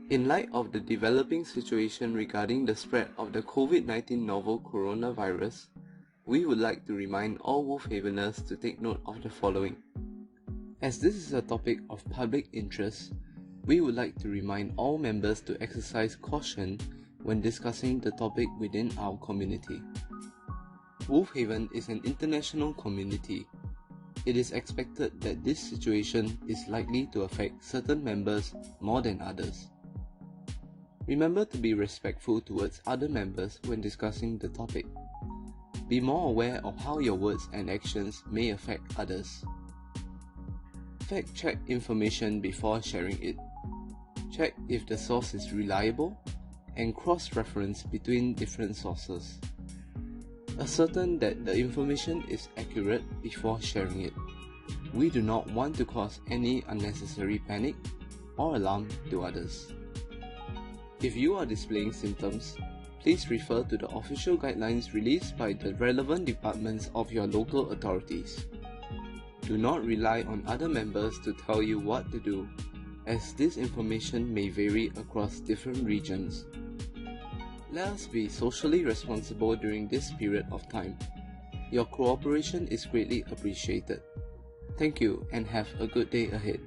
In light of the developing situation regarding the spread of the COVID-19 novel coronavirus, we would like to remind all WolvHaveners to take note of the following. As this is a topic of public interest, we would like to remind all members to exercise caution when discussing the topic within our community. WolvHaven is an international community. It is expected that this situation is likely to affect certain members more than others. Remember to be respectful towards other members when discussing the topic. Be more aware of how your words and actions may affect others. Fact-check information before sharing it. Check if the source is reliable and cross-reference between different sources. Ascertain that the information is accurate before sharing it. We do not want to cause any unnecessary panic or alarm to others. If you are displaying symptoms, please refer to the official guidelines released by the relevant departments of your local authorities. Do not rely on other members to tell you what to do, as this information may vary across different regions. Let us be socially responsible during this period of time. Your cooperation is greatly appreciated. Thank you and have a good day ahead.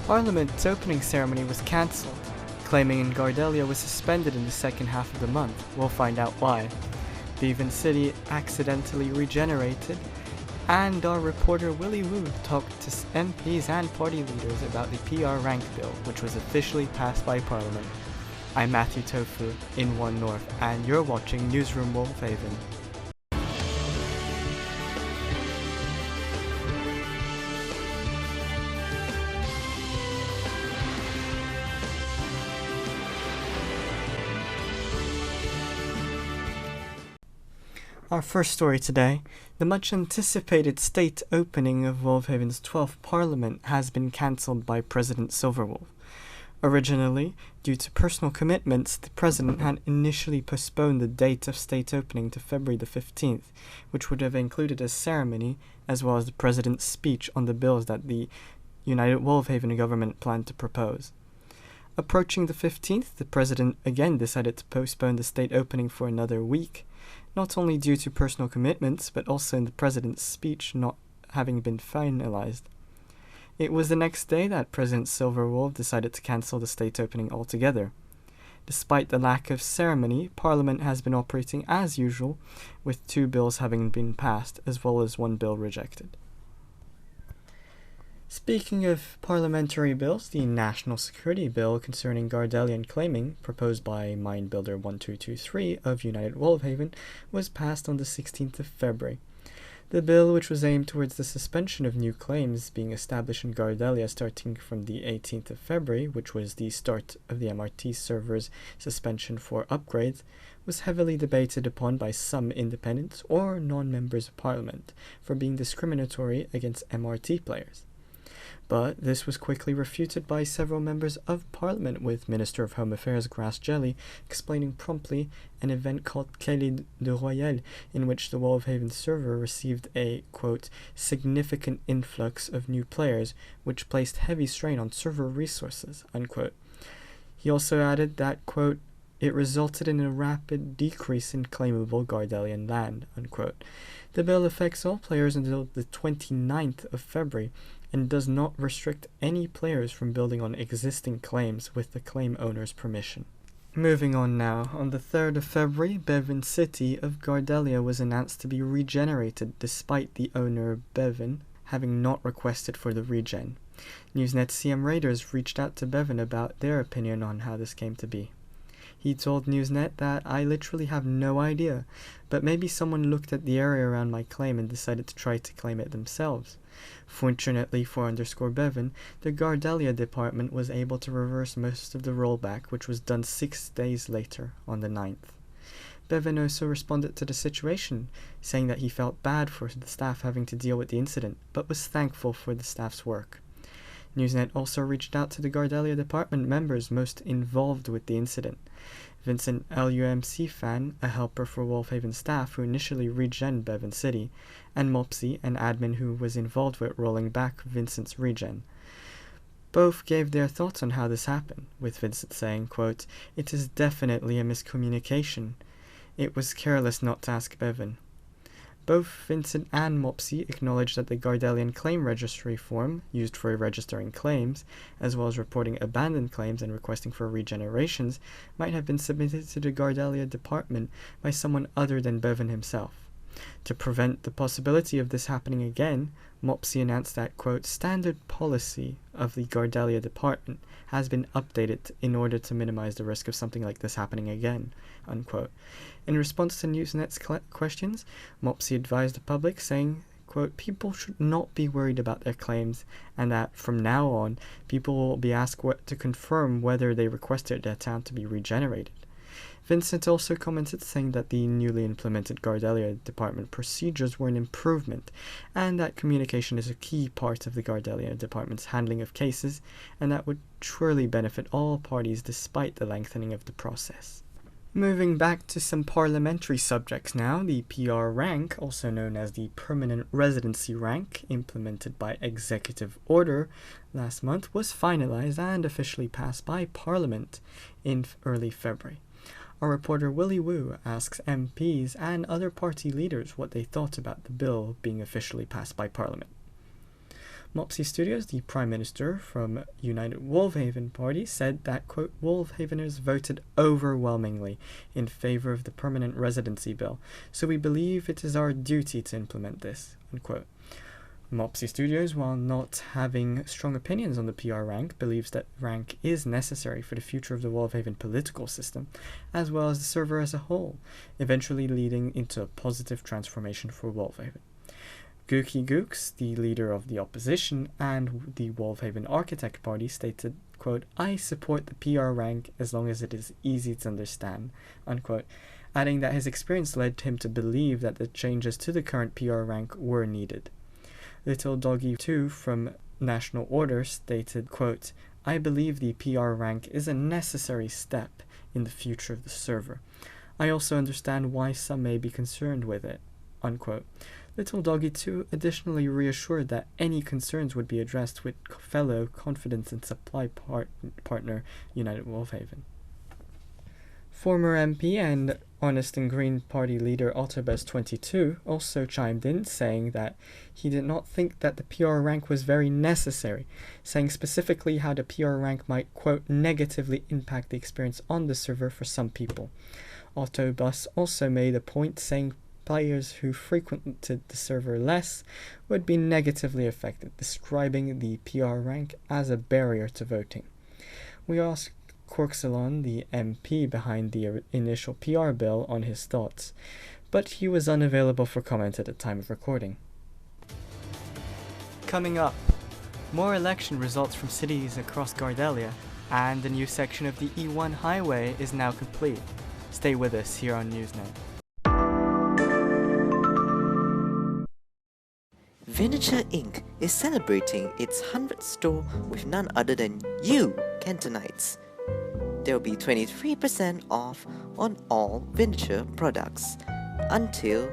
Parliament's opening ceremony was cancelled. Claiming in Gardellia was suspended in the second half of the month. We'll find out why. Bevan City accidentally regenerated, and our reporter Willie Wu talked to MPs and party leaders about the PR rank bill, which was officially passed by Parliament. I'm Matthew Tofu in 1 North, and you're watching Newsroom WolvHaven. Our first story today, the much anticipated state opening of WolvHaven's 12th Parliament has been cancelled by President Silverwolf. Originally, due to personal commitments, the President had initially postponed the date of state opening to February the 15th, which would have included a ceremony as well as the President's speech on the bills that the United WolvHaven government planned to propose. Approaching the 15th, the President again decided to postpone the state opening for another week, not only due to personal commitments, but also in the President's speech not having been finalized. It was the next day that President Silverwolf decided to cancel the state opening altogether. Despite the lack of ceremony, Parliament has been operating as usual, with 2 bills having been passed, as well as 1 bill rejected. Speaking of parliamentary bills, the National Security Bill concerning Gardellia and claiming, proposed by Mindbuilder 1223 of United WolvHaven, was passed on the 16th of February. The bill, which was aimed towards the suspension of new claims being established in Gardellia starting from the 18th of February, which was the start of the MRT server's suspension for upgrades, was heavily debated upon by some independents or non-members of Parliament for being discriminatory against MRT players. But this was quickly refuted by several members of Parliament, with Minister of Home Affairs Gardellia explaining promptly an event called Quelle de Royale, in which the WolvHaven server received a, quote, significant influx of new players, which placed heavy strain on server resources, unquote. He also added that, quote, it resulted in a rapid decrease in claimable Gardellian land, unquote. The bill affects all players until the 29th of February, and does not restrict any players from building on existing claims with the claim owner's permission. Moving on now, on the 3rd of February, Bevan City of Gardellia was announced to be regenerated despite the owner, Bevan, having not requested for the regen. Newsnet CM Raiders reached out to Bevan about their opinion on how this came to be. He told Newsnet that I literally have no idea, but maybe someone looked at the area around my claim and decided to try to claim it themselves. Fortunately for _Bevan, the Gardellia department was able to reverse most of the rollback, which was done 6 days later, on the 9th. Bevan also responded to the situation, saying that he felt bad for the staff having to deal with the incident, but was thankful for the staff's work. Newsnet also reached out to the Gardellia department members most involved with the incident. Vincent LUMC fan, a helper for WolvHaven staff who initially regen Bevan City, and Mopsy, an admin who was involved with rolling back Vincent's regen. Both gave their thoughts on how this happened, with Vincent saying, quote, "It is definitely a miscommunication. It was careless not to ask Bevan." Both Vincent and Mopsy acknowledged that the Gardellian claim registry form, used for registering claims, as well as reporting abandoned claims and requesting for regenerations, might have been submitted to the Gardellia department by someone other than Bevan himself. To prevent the possibility of this happening again, Mopsy announced that, quote, "standard policy of the Gardellia department has been updated in order to minimize the risk of something like this happening again," unquote. In response to Newsnet's questions, Mopsy advised the public, saying, quote, "People should not be worried about their claims, and that from now on, people will be asked to confirm whether they requested their town to be regenerated." Vincent also commented, saying that the newly implemented Gardellia department procedures were an improvement, and that communication is a key part of the Gardellia department's handling of cases, and that would surely benefit all parties despite the lengthening of the process. Moving back to some parliamentary subjects now, the PR rank, also known as the permanent residency rank, implemented by executive order last month, was finalized and officially passed by Parliament in early February. Our reporter Willie Wu asks MPs and other party leaders what they thought about the bill being officially passed by Parliament. Mopsy Studios, the Prime Minister from United WolvHaven Party, said that, quote, "WolvHaveners voted overwhelmingly in favor of the permanent residency bill, so we believe it is our duty to implement this," unquote. Mopsy Studios, while not having strong opinions on the PR rank, believes that rank is necessary for the future of the WolvHaven political system, as well as the server as a whole, eventually leading into a positive transformation for WolvHaven. Gookie Gooks, the leader of the opposition and the WolvHaven Architect Party, stated, quote, "I support the PR rank as long as it is easy to understand," unquote, adding that his experience led him to believe that the changes to the current PR rank were needed. Little Doggy 2 from National Order stated, quote, "I believe the PR rank is a necessary step in the future of the server. I also understand why some may be concerned with it," unquote. Little Doggy 2 additionally reassured that any concerns would be addressed with fellow confidence and supply partner United WolvHaven. Former MP and Honest and Green Party leader Autobus22 also chimed in, saying that he did not think that the PR rank was very necessary, saying specifically how the PR rank might, quote, "negatively impact the experience on the server for some people." Autobus also made a point, saying players who frequented the server less would be negatively affected, describing the PR rank as a barrier to voting. We asked Corksalon, the MP behind the initial PR bill, on his thoughts, but he was unavailable for comment at the time of recording. Coming up, more election results from cities across Gardellia, and the new section of the E1 highway is now complete. Stay with us here on Newsnet. Vinditure Inc. is celebrating its 100th store with none other than you, Cantonites. There will be 23% off on all Vinditure products until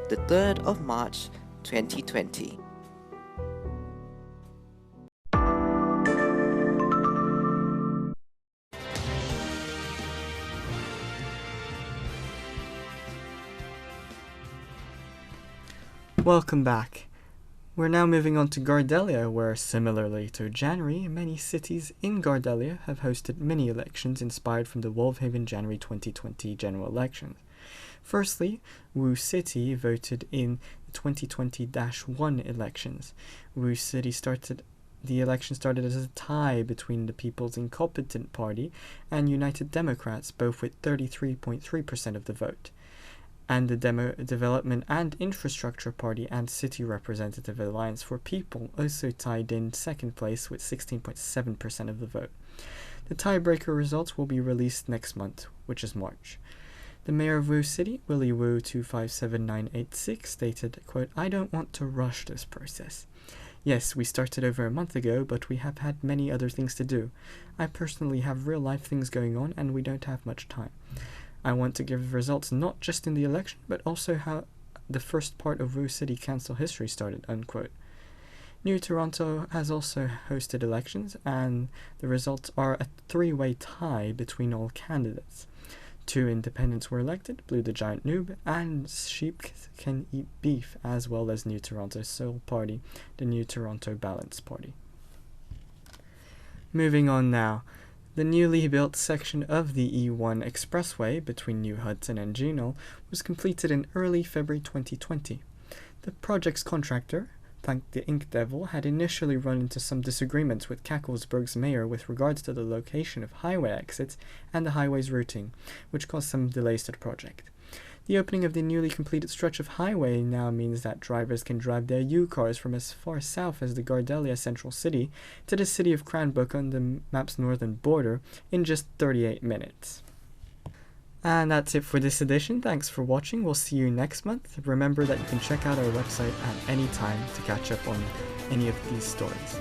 the 3rd of March 2020. Welcome back. We're now moving on to Gardellia, where, similarly to January, many cities in Gardellia have hosted mini-elections inspired from the WolvHaven January 2020 general elections. Firstly, Wu City voted in the 2020-1 elections. The election started as a tie between the People's Incompetent Party and United Democrats, both with 33.3% of the vote. And the Development and Infrastructure Party and City Representative Alliance for People also tied in second place with 16.7% of the vote. The tiebreaker results will be released next month, which is March. The mayor of Wu City, Willie Wu 257986, stated, quote, "I don't want to rush this process. Yes, we started over a month ago, but we have had many other things to do. I personally have real-life things going on, and we don't have much time. I want to give results not just in the election, but also how the first part of Wu City Council history started," unquote. New Toronto has also hosted elections, and the results are a three-way tie between all candidates. 2 independents were elected, Blue the Giant Noob, and Sheep Can Eat Beef, as well as New Toronto's sole party, the New Toronto Balance Party. Moving on now. The newly built section of the E1 Expressway between New Hudson and Juneau was completed in early February 2020. The project's contractor, Thank the Ink Devil, had initially run into some disagreements with Kackelsburg's mayor with regards to the location of highway exits and the highway's routing, which caused some delays to the project. The opening of the newly completed stretch of highway now means that drivers can drive their U-cars from as far south as the Gardellia Central City to the city of Cranbrook on the map's northern border in just 38 minutes. And that's it for this edition. Thanks for watching. We'll see you next month. Remember that you can check out our website at any time to catch up on any of these stories.